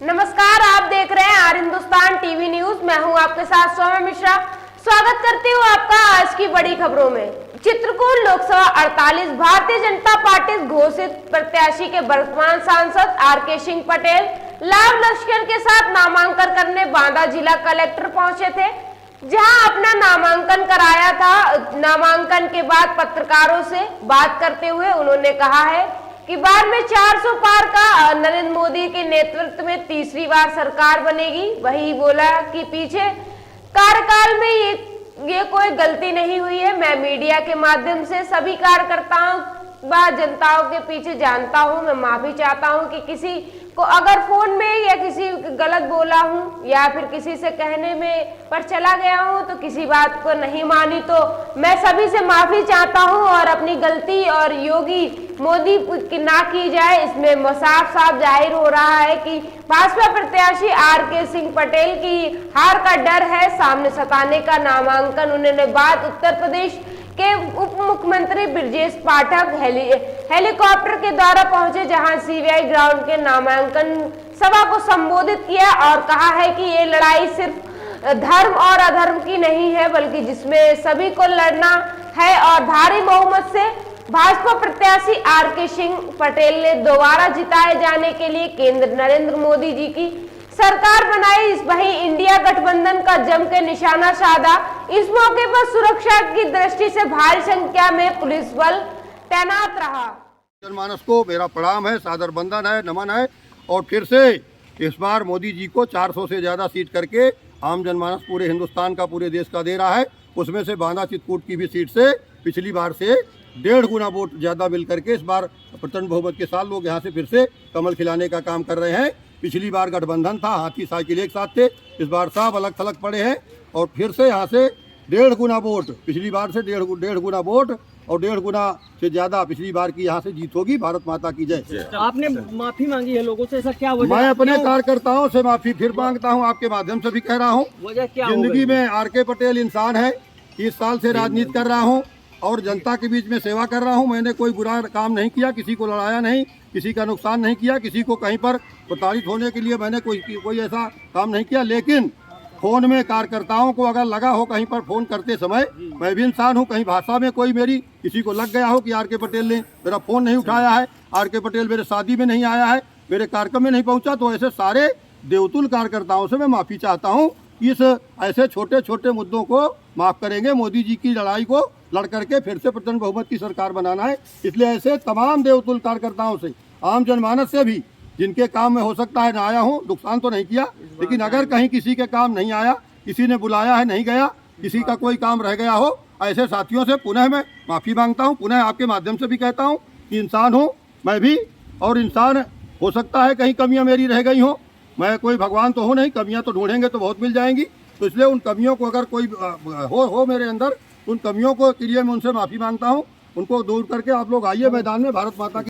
नमस्कार, आप देख रहे हैं आर हिंदुस्तान टीवी न्यूज। मैं हूं आपके साथ सौम्या मिश्रा। स्वागत करती हूं आपका आज की बड़ी खबरों में। चित्रकूट लोकसभा 48 भारतीय जनता पार्टी घोषित प्रत्याशी के वर्तमान सांसद आर.के. सिंह पटेल लाभ लश्कर के साथ नामांकन करने बांदा जिला कलेक्टर पहुंचे थे, जहां अपना नामांकन कराया था। नामांकन के बाद पत्रकारों से बात करते हुए उन्होंने कहा है कि बाद में 400 पार का नरेंद्र मोदी के नेतृत्व में तीसरी बार सरकार बनेगी। वही बोला कि पीछे कार्यकाल में ये कोई गलती नहीं हुई है। मैं मीडिया के माध्यम से सभी कार्यकर्ताओं व जनताओं के पीछे जानता हूं। मैं माफी चाहता हूं कि किसी को अगर फोन में या किसी गलत बोला हूं या फिर किसी से कहने में पर चला गया हूं तो किसी बात को नहीं मानी, तो मैं सभी से माफी चाहता हूं और अपनी गलती और योगी मोदी की ना की जाए। इसमें साफ साफ जाहिर हो रहा है कि भाजपा प्रत्याशी आर.के. सिंह पटेल की हार का डर है। सामने सताने का नामांकन उन्होंने बाद उत्तर प्रदेश के उप मुख्यमंत्री ब्रजेश पाठक हेलीकॉप्टर के द्वारा पहुंचे, जहां सीबीआई ग्राउंड के नामांकन सभा को संबोधित किया और कहा है कि ये लड़ाई सिर्फ धर्म और अधर्म की नहीं है, बल्कि जिसमें सभी को लड़ना है। और भारी बहुमत से भाजपा प्रत्याशी आर.के. सिंह पटेल ने दोबारा जिताए जाने के लिए केंद्र नरेंद्र मोदी जी की सरकार बनाई। वही इंडिया गठबंधन का जम के निशाना साधा। इस मौके पर सुरक्षा की दृष्टि से भारी संख्या में पुलिस बल तैनात रहा। जनमानस को मेरा प्रणाम है, सादर बंदन है, नमन है। और फिर से इस बार मोदी जी को 400 से ज़्यादा सीट करके आम जनमानस पूरे हिंदुस्तान का, पूरे देश का दे रहा है। उसमें से बांदा चित्रकूट की भी सीट से पिछली बार से 1.5 गुना वोट ज़्यादा मिल करके इस बार प्रचंड बहुमत के साथ लोग यहाँ से फिर से कमल खिलाने का काम कर रहे हैं। पिछली बार गठबंधन था, हाथी साइकिल एक साथ थे। इस बार सब अलग थलग पड़े हैं और फिर से यहाँ से 1.5 गुना वोट, पिछली बार से 1.5 गुना वोट और 1.5 गुना से ज्यादा पिछली बार की यहाँ से जीत होगी। भारत माता की जय। आपने माफी मांगी है लोगों से, ऐसा क्या वजह? मैं अपने कार्यकर्ताओं से माफी फिर मांगता हूँ, आपके माध्यम से भी कह रहा हूँ। वजह क्या? जिंदगी में आर.के. पटेल इंसान है। 30 साल से राजनीति कर रहा हूँ और जनता के बीच में सेवा कर रहा हूँ। मैंने कोई बुरा काम नहीं किया, किसी को लड़ाया नहीं, किसी का नुकसान नहीं किया, किसी को कहीं पर प्रताड़ित होने के लिए मैंने कोई ऐसा काम नहीं किया। लेकिन फोन में कार्यकर्ताओं को अगर लगा हो कहीं पर फोन करते समय, मैं भी इंसान हूं, कहीं भाषा में कोई मेरी किसी को लग गया हो कि आर.के. पटेल ने मेरा फोन नहीं उठाया है, आर.के. पटेल मेरे शादी में नहीं आया है, मेरे कार्यक्रम में नहीं पहुंचा, तो ऐसे सारे देवतुल कार्यकर्ताओं से मैं माफी चाहता हूं। इस ऐसे छोटे छोटे मुद्दों को माफ करेंगे। मोदी जी की लड़ाई को लड़ करके फिर से प्रचंड बहुमत की सरकार बनाना है। इसलिए ऐसे तमाम देवतुल कार्यकर्ताओं से, आम जनमानस से भी, जिनके काम में हो सकता है ना आया हूँ, नुकसान तो नहीं किया, लेकिन अगर कहीं किसी के काम नहीं आया, किसी ने बुलाया है नहीं गया, किसी का कोई काम रह गया हो, ऐसे साथियों से पुनः मैं माफ़ी मांगता हूँ। पुनः आपके माध्यम से भी कहता हूँ कि इंसान हूँ मैं भी, और इंसान हो सकता है कहीं कमियाँ मेरी रह गई हों। मैं कोई भगवान तो हूँ नहीं, कमियाँ तो ढूंढेंगे तो बहुत मिल जाएंगी। तो इसलिए उन कमियों को अगर कोई हो मेरे अंदर, उन कमियों को के लिए मैं उनसे माफ़ी मांगता हूँ। उनको दूर करके आप लोग आइए मैदान में, भारत माता की